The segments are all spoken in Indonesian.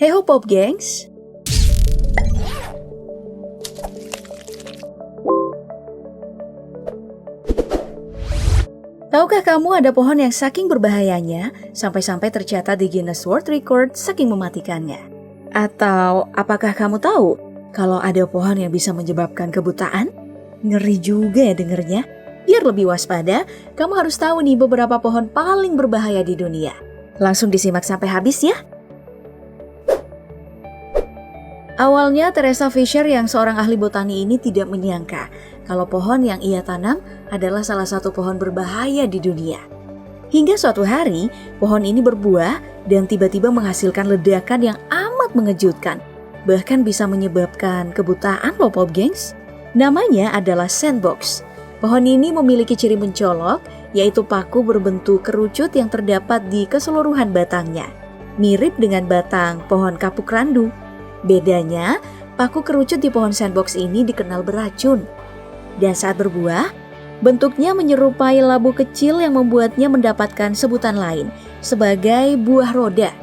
Hey ho Pop Gengs. Tahukah kamu ada pohon yang saking berbahayanya sampai-sampai tercatat di Guinness World Record saking mematikannya? Atau apakah kamu tahu kalau ada pohon yang bisa menyebabkan kebutaan? Ngeri juga ya dengernya. Biar lebih waspada, kamu harus tahu nih beberapa pohon paling berbahaya di dunia. Langsung disimak sampai habis ya. Awalnya Teresa Fisher yang seorang ahli botani ini tidak menyangka kalau pohon yang ia tanam adalah salah satu pohon berbahaya di dunia. Hingga suatu hari, pohon ini berbuah dan tiba-tiba menghasilkan ledakan yang amat mengejutkan. Bahkan bisa menyebabkan kebutaan loh Pop Gengs. Namanya adalah sandbox. Pohon ini memiliki ciri mencolok, yaitu paku berbentuk kerucut yang terdapat di keseluruhan batangnya. Mirip dengan batang pohon kapuk randu. Bedanya, paku kerucut di pohon sandbox ini dikenal beracun. Dan saat berbuah, bentuknya menyerupai labu kecil yang membuatnya mendapatkan sebutan lain sebagai buah roda.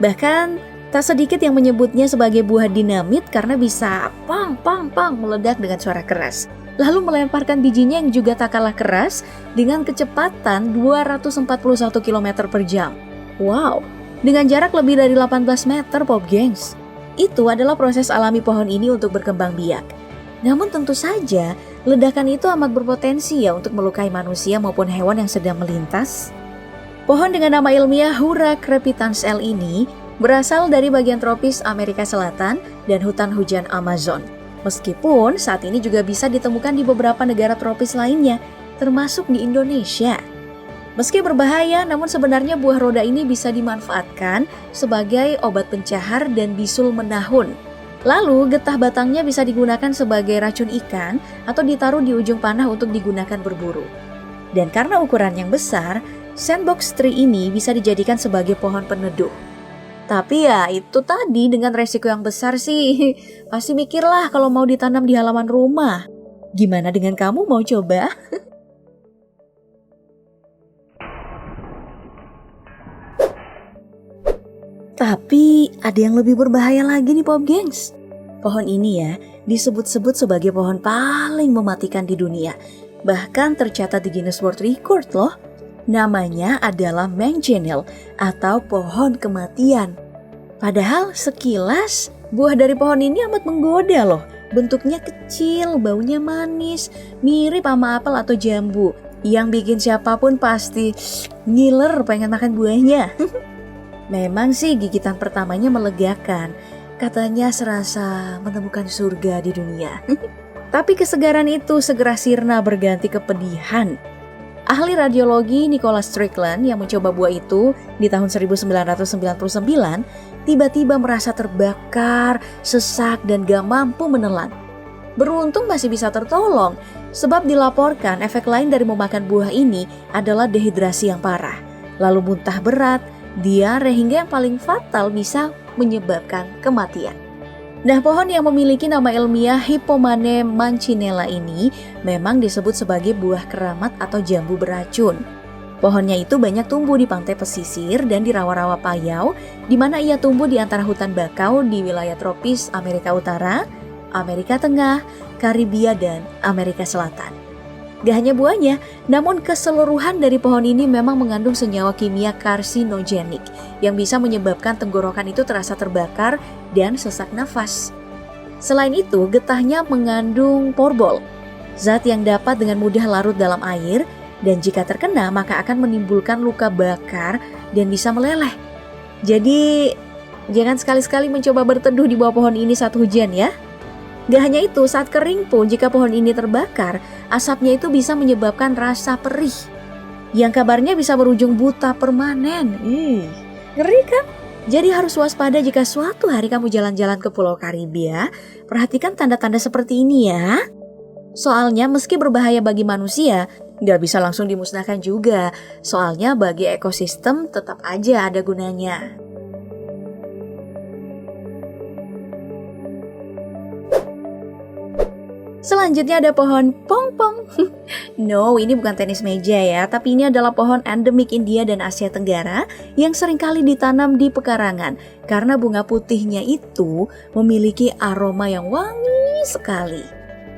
Bahkan, tak sedikit yang menyebutnya sebagai buah dinamit karena bisa pang meledak dengan suara keras. Lalu melemparkan bijinya yang juga tak kalah keras dengan kecepatan 241 km per jam. Wow, dengan jarak lebih dari 18 meter Pop Gengs. Itu adalah proses alami pohon ini untuk berkembang biak. Namun tentu saja, ledakan itu amat berpotensi ya untuk melukai manusia maupun hewan yang sedang melintas. Pohon dengan nama ilmiah Hura crepitans L ini berasal dari bagian tropis Amerika Selatan dan hutan hujan Amazon. Meskipun saat ini juga bisa ditemukan di beberapa negara tropis lainnya, termasuk di Indonesia. Meski berbahaya, namun sebenarnya buah roda ini bisa dimanfaatkan sebagai obat pencahar dan bisul menahun. Lalu, getah batangnya bisa digunakan sebagai racun ikan atau ditaruh di ujung panah untuk digunakan berburu. Dan karena ukuran yang besar, sandbox tree ini bisa dijadikan sebagai pohon peneduh. Tapi ya itu tadi dengan resiko yang besar sih. Pasti mikirlah kalau mau ditanam di halaman rumah. Gimana dengan kamu, mau coba? Tapi ada yang lebih berbahaya lagi nih Pop Gengs. Pohon ini ya disebut-sebut sebagai pohon paling mematikan di dunia. Bahkan tercatat di Guinness World Record loh. Namanya adalah mangonel atau pohon kematian. Padahal sekilas buah dari pohon ini amat menggoda loh. Bentuknya kecil, baunya manis, mirip sama apel atau jambu. Yang bikin siapapun pasti ngiler pengen makan buahnya. Memang sih gigitan pertamanya melegakan, katanya serasa menemukan surga di dunia. Tapi kesegaran itu segera sirna berganti kepedihan. Ahli radiologi Nicholas Strickland yang mencoba buah itu di tahun 1999 tiba-tiba merasa terbakar, sesak dan gak mampu menelan. Beruntung masih bisa tertolong, sebab dilaporkan efek lain dari memakan buah ini adalah dehidrasi yang parah, lalu muntah berat, diare hingga yang paling fatal bisa menyebabkan kematian. Nah, pohon yang memiliki nama ilmiah Hippomane mancinella ini memang disebut sebagai buah keramat atau jambu beracun. Pohonnya itu banyak tumbuh di pantai pesisir dan di rawa-rawa payau, di mana ia tumbuh di antara hutan bakau di wilayah tropis Amerika Utara, Amerika Tengah, Karibia, dan Amerika Selatan. Gak hanya buahnya, namun keseluruhan dari pohon ini memang mengandung senyawa kimia karsinogenik yang bisa menyebabkan tenggorokan itu terasa terbakar dan sesak nafas. Selain itu, getahnya mengandung porbol, zat yang dapat dengan mudah larut dalam air dan jika terkena maka akan menimbulkan luka bakar dan bisa meleleh. Jadi, jangan sekali-sekali mencoba berteduh di bawah pohon ini saat hujan ya. Gak hanya itu, saat kering pun jika pohon ini terbakar, asapnya itu bisa menyebabkan rasa perih. Yang kabarnya bisa berujung buta permanen. Ngeri kan? Jadi harus waspada jika suatu hari kamu jalan-jalan ke Pulau Karibia. Perhatikan tanda-tanda seperti ini ya. Soalnya meski berbahaya bagi manusia, gak bisa langsung dimusnahkan juga. Soalnya bagi ekosistem tetap aja ada gunanya. Selanjutnya ada pohon pongpong. No, ini bukan tenis meja ya, tapi ini adalah pohon endemik India dan Asia Tenggara yang seringkali ditanam di pekarangan karena bunga putihnya itu memiliki aroma yang wangi sekali.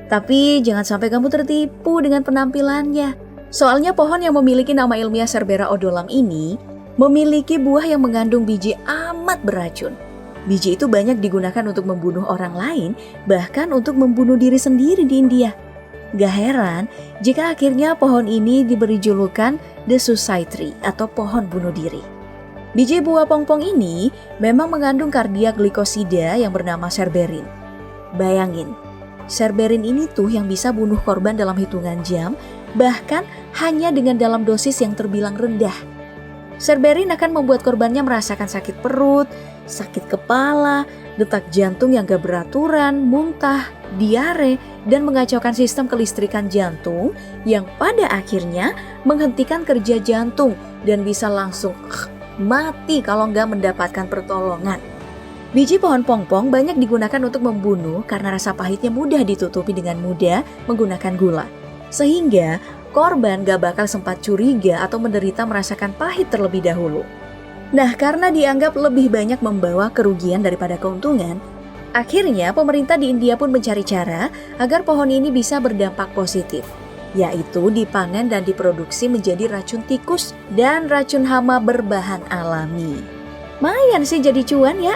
Tapi jangan sampai kamu tertipu dengan penampilannya. Soalnya pohon yang memiliki nama ilmiah Cerbera odolam ini memiliki buah yang mengandung biji amat beracun. Biji itu banyak digunakan untuk membunuh orang lain, bahkan untuk membunuh diri sendiri di India. Gak heran jika akhirnya pohon ini diberi julukan The Suicide Tree atau pohon bunuh diri. Biji buah pongpong ini memang mengandung kardiak glikosida yang bernama serberin. Bayangin, serberin ini tuh yang bisa bunuh korban dalam hitungan jam, bahkan hanya dengan dalam dosis yang terbilang rendah. Serberin akan membuat korbannya merasakan sakit perut, sakit kepala, detak jantung yang gak beraturan, muntah, diare, dan mengacaukan sistem kelistrikan jantung yang pada akhirnya menghentikan kerja jantung dan bisa langsung mati kalau gak mendapatkan pertolongan. Biji pohon pongpong banyak digunakan untuk membunuh karena rasa pahitnya mudah ditutupi dengan mudah menggunakan gula. Sehingga korban gak bakal sempat curiga atau menderita merasakan pahit terlebih dahulu. Nah, karena dianggap lebih banyak membawa kerugian daripada keuntungan, akhirnya pemerintah di India pun mencari cara agar pohon ini bisa berdampak positif, yaitu dipanen dan diproduksi menjadi racun tikus dan racun hama berbahan alami. Lumayan sih jadi cuan ya.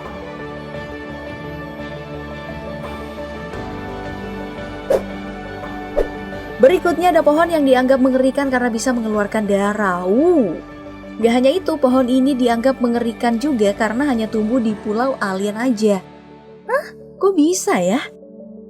Berikutnya ada pohon yang dianggap mengerikan karena bisa mengeluarkan darah. Gak hanya itu, pohon ini dianggap mengerikan juga karena hanya tumbuh di pulau alien aja. Hah? Kok bisa ya?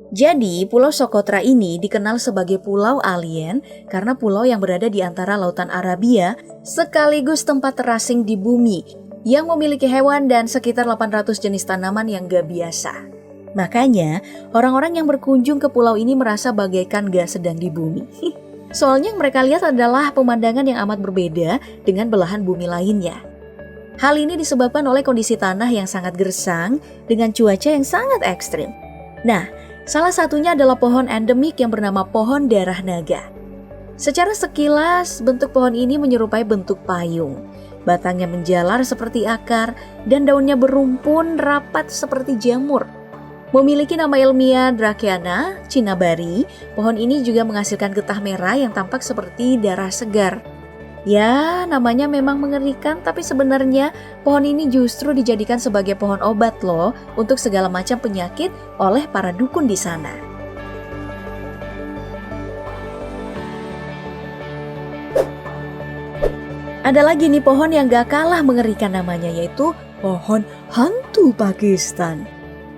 Jadi, Pulau Socotra ini dikenal sebagai pulau alien karena pulau yang berada di antara Lautan Arabia sekaligus tempat terasing di bumi yang memiliki hewan dan sekitar 800 jenis tanaman yang gak biasa. Makanya, orang-orang yang berkunjung ke pulau ini merasa bagaikan gak sedang di bumi. Soalnya yang mereka lihat adalah pemandangan yang amat berbeda dengan belahan bumi lainnya. Hal ini disebabkan oleh kondisi tanah yang sangat gersang dengan cuaca yang sangat ekstrim. Nah, salah satunya adalah pohon endemik yang bernama pohon darah naga. Secara sekilas, bentuk pohon ini menyerupai bentuk payung. Batangnya menjalar seperti akar dan daunnya berumpun rapat seperti jamur. Memiliki nama ilmiah Dracaena cinnabari, pohon ini juga menghasilkan getah merah yang tampak seperti darah segar. Ya, namanya memang mengerikan, tapi sebenarnya pohon ini justru dijadikan sebagai pohon obat loh untuk segala macam penyakit oleh para dukun di sana. Ada lagi nih pohon yang gak kalah mengerikan namanya, yaitu pohon hantu Pakistan.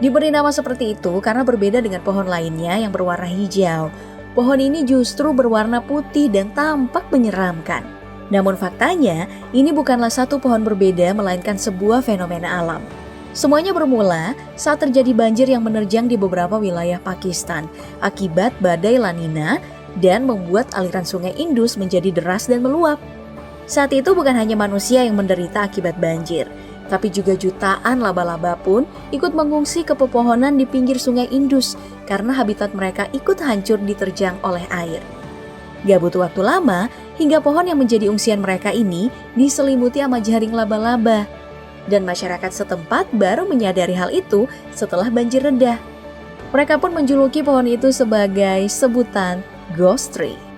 Diberi nama seperti itu karena berbeda dengan pohon lainnya yang berwarna hijau. Pohon ini justru berwarna putih dan tampak menyeramkan. Namun faktanya, ini bukanlah satu pohon berbeda melainkan sebuah fenomena alam. Semuanya bermula saat terjadi banjir yang menerjang di beberapa wilayah Pakistan akibat badai La Nina dan membuat aliran sungai Indus menjadi deras dan meluap. Saat itu bukan hanya manusia yang menderita akibat banjir, tapi juga jutaan laba-laba pun ikut mengungsi ke pepohonan di pinggir sungai Indus karena habitat mereka ikut hancur diterjang oleh air. Gak butuh waktu lama hingga pohon yang menjadi ungsian mereka ini diselimuti sama jaring laba-laba. Dan masyarakat setempat baru menyadari hal itu setelah banjir reda. Mereka pun menjuluki pohon itu sebagai sebutan Ghost Tree.